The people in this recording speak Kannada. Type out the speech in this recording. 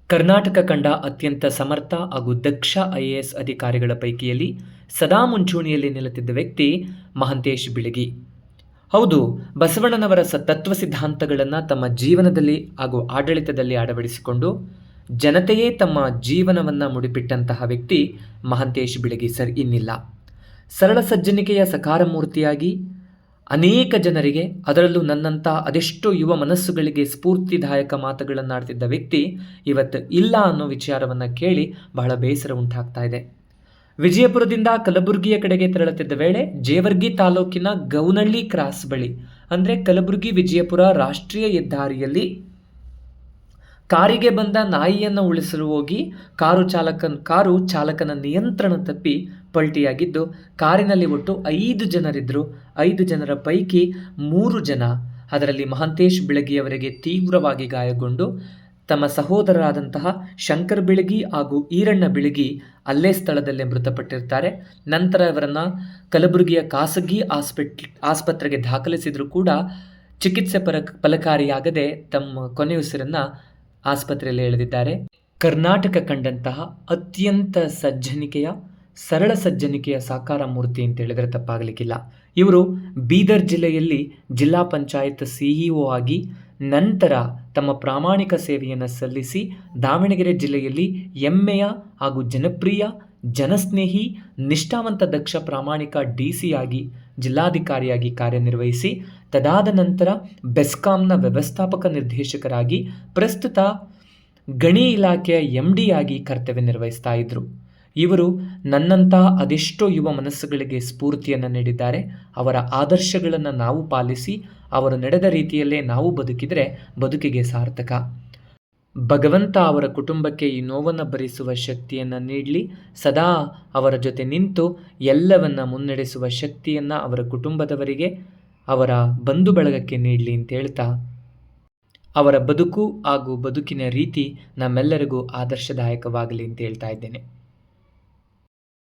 ಕರ್ನಾಟಕ ಕಂಡ ಅತ್ಯಂತ ಸಮರ್ಥ ಹಾಗೂ ದಕ್ಷ ಐಎಎಸ್ ಅಧಿಕಾರಿಗಳ ಪೈಕಿಯಲ್ಲಿ ಸದಾ ಮುಂಚೂಣಿಯಲ್ಲಿ ನಿಲ್ಲುತ್ತಿದ್ದ ವ್ಯಕ್ತಿ ಮಹಾಂತೇಶ್ ಬೀಳಗಿ. ಹೌದು, ಬಸವಣ್ಣನವರ ತತ್ವ ಸಿದ್ಧಾಂತಗಳನ್ನು ತಮ್ಮ ಜೀವನದಲ್ಲಿ ಹಾಗೂ ಆಡಳಿತದಲ್ಲಿ ಅಳವಡಿಸಿಕೊಂಡು ಜನತೆಯೇ ತಮ್ಮ ಜೀವನವನ್ನು ಮುಡಿಪಿಟ್ಟಂತಹ ವ್ಯಕ್ತಿ ಮಹಾಂತೇಶ್ ಬೀಳಗಿ ಸರ್ ಇನ್ನಿಲ್ಲ. ಸರಳ ಸಜ್ಜನಿಕೆಯ ಸಕಾರ ಮೂರ್ತಿಯಾಗಿ ಅನೇಕ ಜನರಿಗೆ, ಅದರಲ್ಲೂ ನನ್ನಂಥ ಅದೆಷ್ಟೋ ಯುವ ಮನಸ್ಸುಗಳಿಗೆ ಸ್ಫೂರ್ತಿದಾಯಕ ಮಾತುಗಳನ್ನಾಡ್ತಿದ್ದ ವ್ಯಕ್ತಿ ಇವತ್ತು ಇಲ್ಲ ಅನ್ನೋ ವಿಚಾರವನ್ನು ಕೇಳಿ ಬಹಳ ಬೇಸರ ಉಂಟಾಗ್ತಾ ಇದೆ. ವಿಜಯಪುರದಿಂದ ಕಲಬುರಗಿಯ ಕಡೆಗೆ ತೆರಳುತ್ತಿದ್ದ ವೇಳೆ ಜೇವರ್ಗಿ ತಾಲೂಕಿನ ಗೌನಹಳ್ಳಿ ಕ್ರಾಸ್ ಬಳಿ, ಅಂದರೆ ಕಲಬುರಗಿ ವಿಜಯಪುರ ರಾಷ್ಟ್ರೀಯ ಹೆದ್ದಾರಿಯಲ್ಲಿ ಕಾರಿಗೆ ಬಂದ ನಾಯಿಯನ್ನು ಉಳಿಸಲು ಹೋಗಿ ಕಾರು ಚಾಲಕನ ನಿಯಂತ್ರಣ ತಪ್ಪಿ ಪಲ್ಟಿಯಾಗಿದ್ದು, ಕಾರಿನಲ್ಲಿ ಒಟ್ಟು 5 ಜನರಿದ್ದರು. 5 ಜನರ ಪೈಕಿ 3 ಜನ, ಅದರಲ್ಲಿ ಮಹಾಂತೇಶ್ ಬೀಳಗಿಯವರಿಗೆ ತೀವ್ರವಾಗಿ ಗಾಯಗೊಂಡು ತಮ್ಮ ಸಹೋದರರಾದಂತಹ ಶಂಕರ್ ಬೀಳಗಿ ಹಾಗೂ ಈರಣ್ಣ ಬೀಳಗಿ ಅಲ್ಲೇ ಸ್ಥಳದಲ್ಲೇ ಮೃತಪಟ್ಟಿರ್ತಾರೆ. ನಂತರ ಇವರನ್ನು ಕಲಬುರಗಿಯ ಖಾಸಗಿ ಆಸ್ಪತ್ರೆಗೆ ದಾಖಲಿಸಿದರೂ ಕೂಡ ಚಿಕಿತ್ಸೆ ಫಲಕಾರಿಯಾಗದೆ ತಮ್ಮ ಕೊನೆಯುಸಿರನ್ನು ಆಸ್ಪತ್ರೆಯಲ್ಲಿ ಎಳೆದಿದ್ದಾರೆ. ಕರ್ನಾಟಕ ಕಂಡಂತಹ ಅತ್ಯಂತ ಸರಳ ಸಜ್ಜನಿಕೆಯ ಸಾಕಾರ ಮೂರ್ತಿ ಅಂತ ಹೇಳಿದರೆ ತಪ್ಪಾಗಲಿಕ್ಕಿಲ್ಲ. ಇವರು ಬೀದರ್ ಜಿಲ್ಲೆಯಲ್ಲಿ ಜಿಲ್ಲಾ ಪಂಚಾಯತ್ ಸಿಇಒ ಆಗಿ ನಂತರ ತಮ್ಮ ಪ್ರಾಮಾಣಿಕ ಸೇವೆಯನ್ನು ಸಲ್ಲಿಸಿ ದಾವಣಗೆರೆ ಜಿಲ್ಲೆಯಲ್ಲಿ ಹೆಮ್ಮೆಯ ಹಾಗೂ ಜನಪ್ರಿಯ, ಜನಸ್ನೇಹಿ, ನಿಷ್ಠಾವಂತ, ದಕ್ಷ, ಪ್ರಾಮಾಣಿಕ DC ಆಗಿ ಜಿಲ್ಲಾಧಿಕಾರಿಯಾಗಿ ಕಾರ್ಯನಿರ್ವಹಿಸಿ ತದಾದ ನಂತರ ಬೆಸ್ಕಾಂನ ವ್ಯವಸ್ಥಾಪಕ ನಿರ್ದೇಶಕರಾಗಿ ಪ್ರಸ್ತುತ ಗಣಿ ಇಲಾಖೆಯ MD ಆಗಿ ಕರ್ತವ್ಯ ನಿರ್ವಹಿಸ್ತಾ ಇದ್ರು. ಇವರು ನನ್ನಂಥ ಅದೆಷ್ಟೋ ಯುವ ಮನಸ್ಸುಗಳಿಗೆ ಸ್ಫೂರ್ತಿಯನ್ನು ನೀಡಿದ್ದಾರೆ. ಅವರ ಆದರ್ಶಗಳನ್ನು ನಾವು ಪಾಲಿಸಿ ಅವರು ನಡೆದ ರೀತಿಯಲ್ಲೇ ನಾವು ಬದುಕಿದರೆ ಬದುಕಿಗೆ ಸಾರ್ಥಕ. ಭಗವಂತ ಅವರ ಕುಟುಂಬಕ್ಕೆ ಈ ನೋವನ್ನು ಭರಿಸುವ ಶಕ್ತಿಯನ್ನು ನೀಡಲಿ. ಸದಾ ಅವರ ಜೊತೆ ನಿಂತು ಎಲ್ಲವನ್ನ ಮುನ್ನಡೆಸುವ ಶಕ್ತಿಯನ್ನು ಅವರ ಕುಟುಂಬದವರಿಗೆ, ಅವರ ಬಂಧು ಬಳಗಕ್ಕೆ ನೀಡಲಿ ಅಂತ ಹೇಳ್ತಾ, ಅವರ ಬದುಕು ಹಾಗೂ ಬದುಕಿನ ರೀತಿ ನಮ್ಮೆಲ್ಲರಿಗೂ ಆದರ್ಶದಾಯಕವಾಗಲಿ ಅಂತ ಹೇಳ್ತಾ ಇದ್ದೇನೆ.